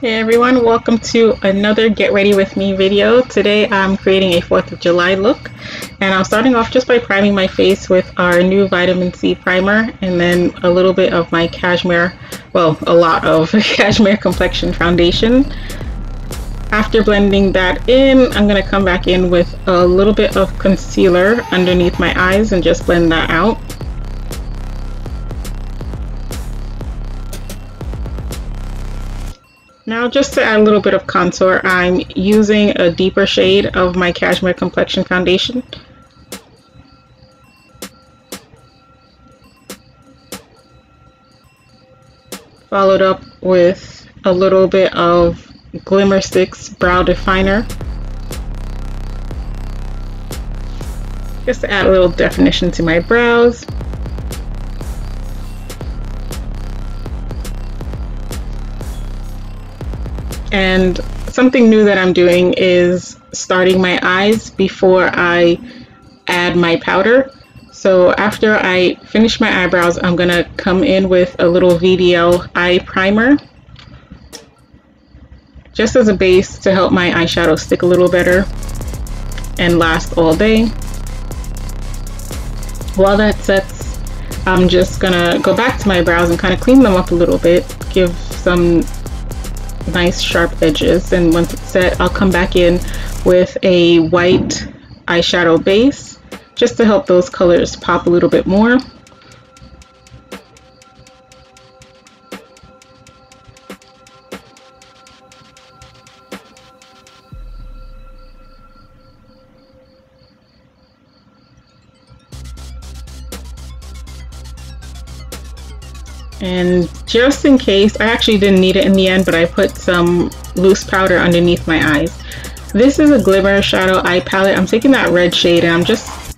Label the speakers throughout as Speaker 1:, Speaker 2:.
Speaker 1: Hey everyone, welcome to another Get Ready With Me video. Today I'm creating a 4th of July look, and I'm starting off just by priming my face with our new vitamin C primer and then a little bit of my cashmere, well, a lot of cashmere complexion foundation. After blending that in, I'm going to come back in with a little bit of concealer underneath my eyes and just blend that out. Now, just to add a little bit of contour, I'm using a deeper shade of my Cashmere Complexion Foundation. Followed up with a little bit of Glimmer Sticks Brow Definer. Just to add a little definition to my brows. And something new that I'm doing is starting my eyes before I add my powder. So after I finish my eyebrows, I'm going to come in with a little VDL eye primer, just as a base to help my eyeshadow stick a little better and last all day. While that sets, I'm just going to go back to my brows and kind of clean them up a little bit, give some nice sharp edges, and once it's set, I'll come back in with a white eyeshadow base just to help those colors pop a little bit more. And just in case, I actually didn't need it in the end, but I put some loose powder underneath my eyes. This is a Glimmer Shadow Eye Palette. I'm taking that red shade and I'm just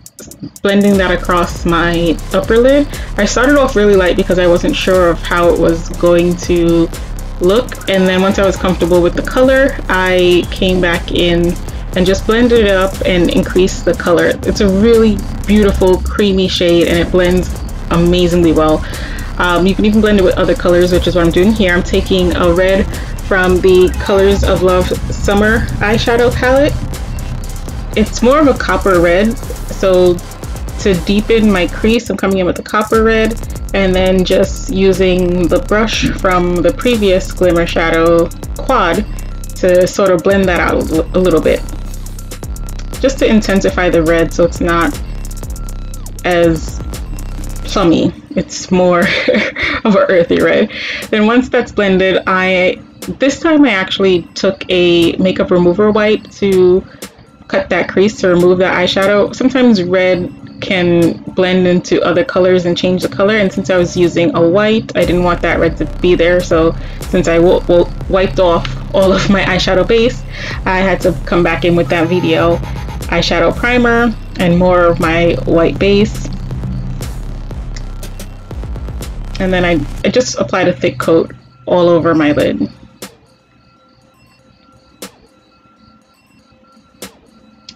Speaker 1: blending that across my upper lid. I started off really light because I wasn't sure of how it was going to look, and then once I was comfortable with the color, I came back in and just blended it up and increased the color. It's a really beautiful creamy shade and it blends amazingly well. You can even blend it with other colors, which is what I'm doing here. I'm taking a red from the Colors of Love Summer eyeshadow palette. It's more of a copper red, so to deepen my crease, I'm coming in with the copper red and then just using the brush from the previous Glimmer Shadow Quad to sort of blend that out a little bit, just to intensify the red so it's not as plummy. It's more of an earthy red. Then once that's blended, this time I actually took a makeup remover wipe to cut that crease to remove that eyeshadow. Sometimes red can blend into other colors and change the color, and since I was using a white, I didn't want that red to be there. So since I wiped off all of my eyeshadow base, I had to come back in with that VDL eyeshadow primer and more of my white base. And then I just applied a thick coat all over my lid.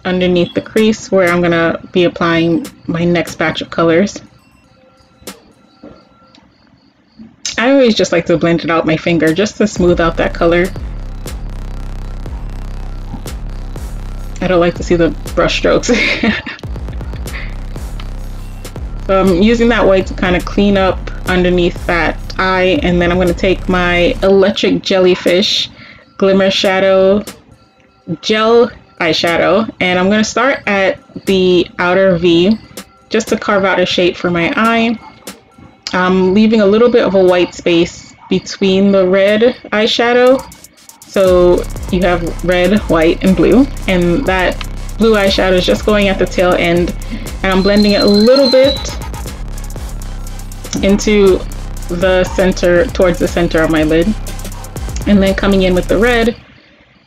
Speaker 1: Underneath the crease where I'm gonna be applying my next batch of colors. I always just like to blend it out my finger just to smooth out that color. I don't like to see the brush strokes. So I'm using that white to kind of clean up underneath that eye, and then I'm going to take my Electric Jellyfish Glimmer Shadow Gel Eyeshadow, and I'm going to start at the outer V just to carve out a shape for my eye. I'm leaving a little bit of a white space between the red eyeshadow, so you have red, white, and blue, and that blue eyeshadow is just going at the tail end, and I'm blending it a little bit into the center, towards the center of my lid, and then coming in with the red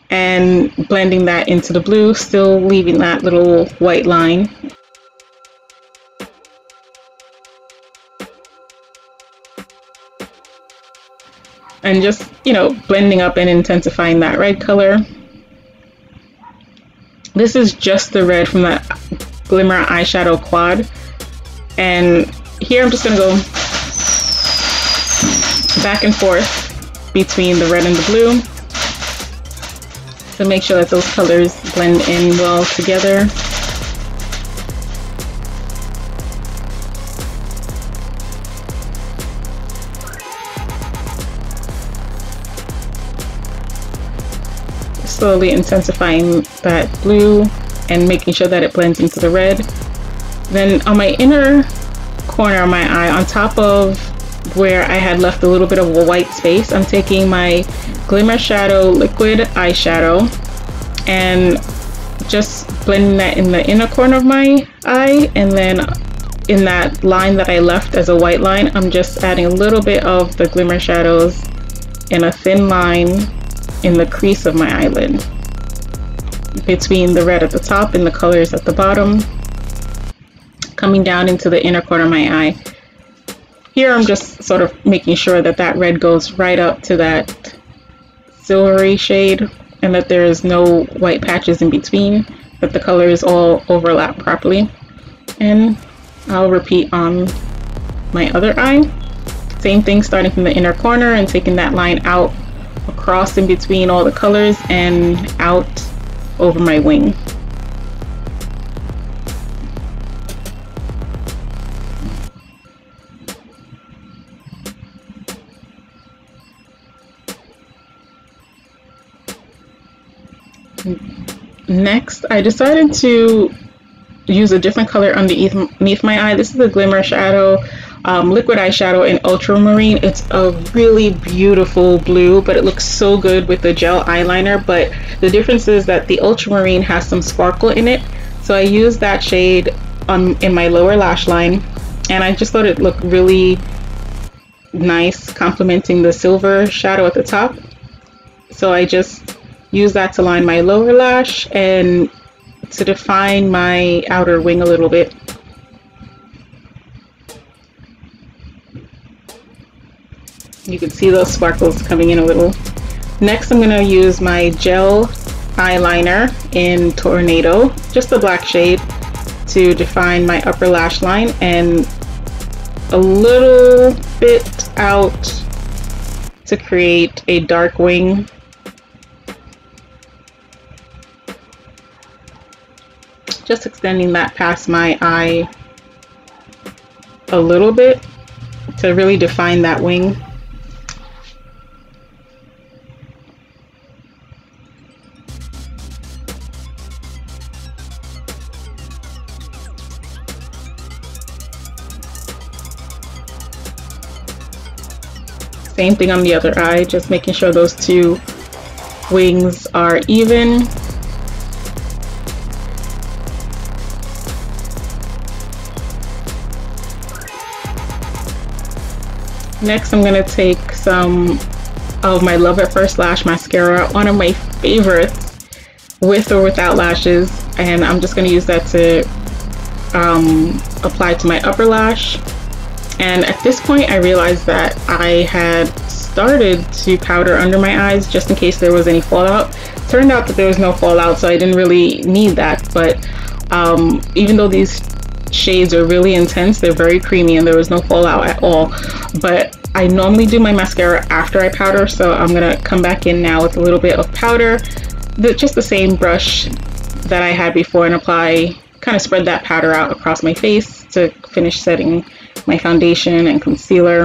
Speaker 1: and blending that into the blue, still leaving that little white line. And just, you know, blending up and intensifying that red color. This is just the red from that Glimmer eyeshadow quad, and here I'm just gonna go back and forth between the red and the blue. to make sure that those colors blend in well together. Slowly intensifying that blue and making sure that it blends into the red. Then on my inner corner of my eye, on top of where I had left a little bit of a white space, I'm taking my Glimmer Shadow liquid eyeshadow and just blending that in the inner corner of my eye, and then in that line that I left as a white line, I'm just adding a little bit of the Glimmer Shadows in a thin line in the crease of my eyelid, between the red at the top and the colors at the bottom, coming down into the inner corner of my eye. Here I'm just sort of making sure that that red goes right up to that silvery shade and that there is no white patches in between, that the colors all overlap properly. And I'll repeat on my other eye. Same thing, starting from the inner corner and taking that line out across in between all the colors and out over my wing. Next, I decided to use a different color underneath my eye. This is the Glimmer Shadow liquid eyeshadow in ultramarine. It's a really beautiful blue, but it looks so good with the gel eyeliner. But the difference is that the ultramarine has some sparkle in it, so I used that shade in my lower lash line, and I just thought it looked really nice, complementing the silver shadow at the top. So I just used that to line my lower lash and to define my outer wing a little bit. You can see those sparkles coming in a little. Next, I'm going to use my gel eyeliner in Tornado, just a black shade, to define my upper lash line and a little bit out to create a dark wing. Just extending that past my eye a little bit to really define that wing. Same thing on the other eye, just making sure those two wings are even. Next, I'm going to take some of my Love at First Lash mascara, one of my favorites, with or without lashes, and I'm just going to use that to apply to my upper lash. And at this point I realized that I had started to powder under my eyes just in case there was any fallout. Turned out that there was no fallout, so I didn't really need that. But even though these shades are really intense, they're very creamy and there was no fallout at all. But I normally do my mascara after I powder, so I'm gonna come back in now with a little bit of powder, just the same brush that I had before, and apply, kind of spread that powder out across my face to finish setting my foundation and concealer.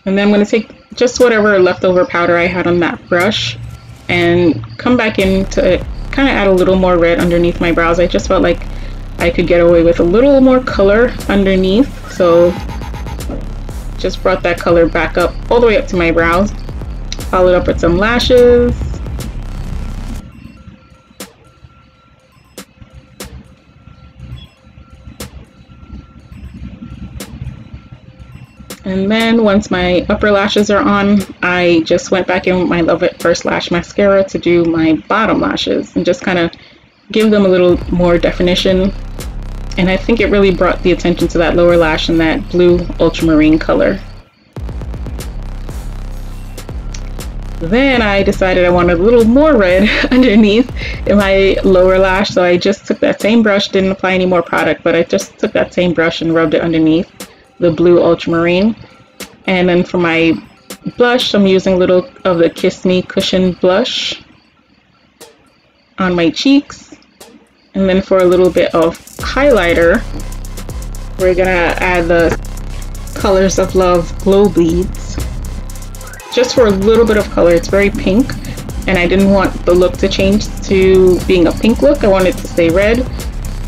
Speaker 1: And then I'm going to take just whatever leftover powder I had on that brush and come back in to kind of add a little more red underneath my brows. I just felt like I could get away with a little more color underneath, so just brought that color back up all the way up to my brows. Followed up with some lashes. And then once my upper lashes are on, I just went back in with my Love at First Lash mascara to do my bottom lashes and just kind of give them a little more definition. And I think it really brought the attention to that lower lash and that blue ultramarine color. Then I decided I wanted a little more red underneath in my lower lash, so I just took that same brush, didn't apply any more product, but I just took that same brush and rubbed it underneath the blue ultramarine. And then for my blush, I'm using a little of the Kiss Me Cushion blush on my cheeks. And then for a little bit of highlighter, we're gonna add the Colors of Love Glow Beads. Just for a little bit of color. It's very pink, and I didn't want the look to change to being a pink look. I wanted to stay red.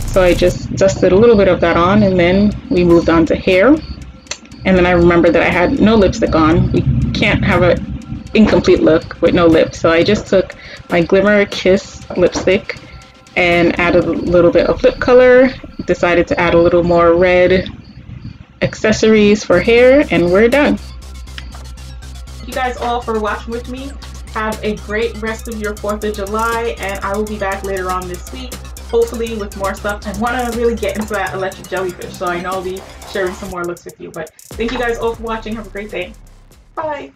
Speaker 1: So I just dusted a little bit of that on, and then we moved on to hair. And then I remembered that I had no lipstick on. We can't have an incomplete look with no lips. So I just took my Glimmer Kiss lipstick and added a little bit of lip color. Decided to add a little more red accessories for hair, and we're done. Thank you guys all for watching with me. Have a great rest of your 4th of July, and I will be back later on this week, hopefully with more stuff. I want to really get into that electric jellyfish, so I know I'll be sharing some more looks with you. But thank you guys all for watching. Have a great day. Bye.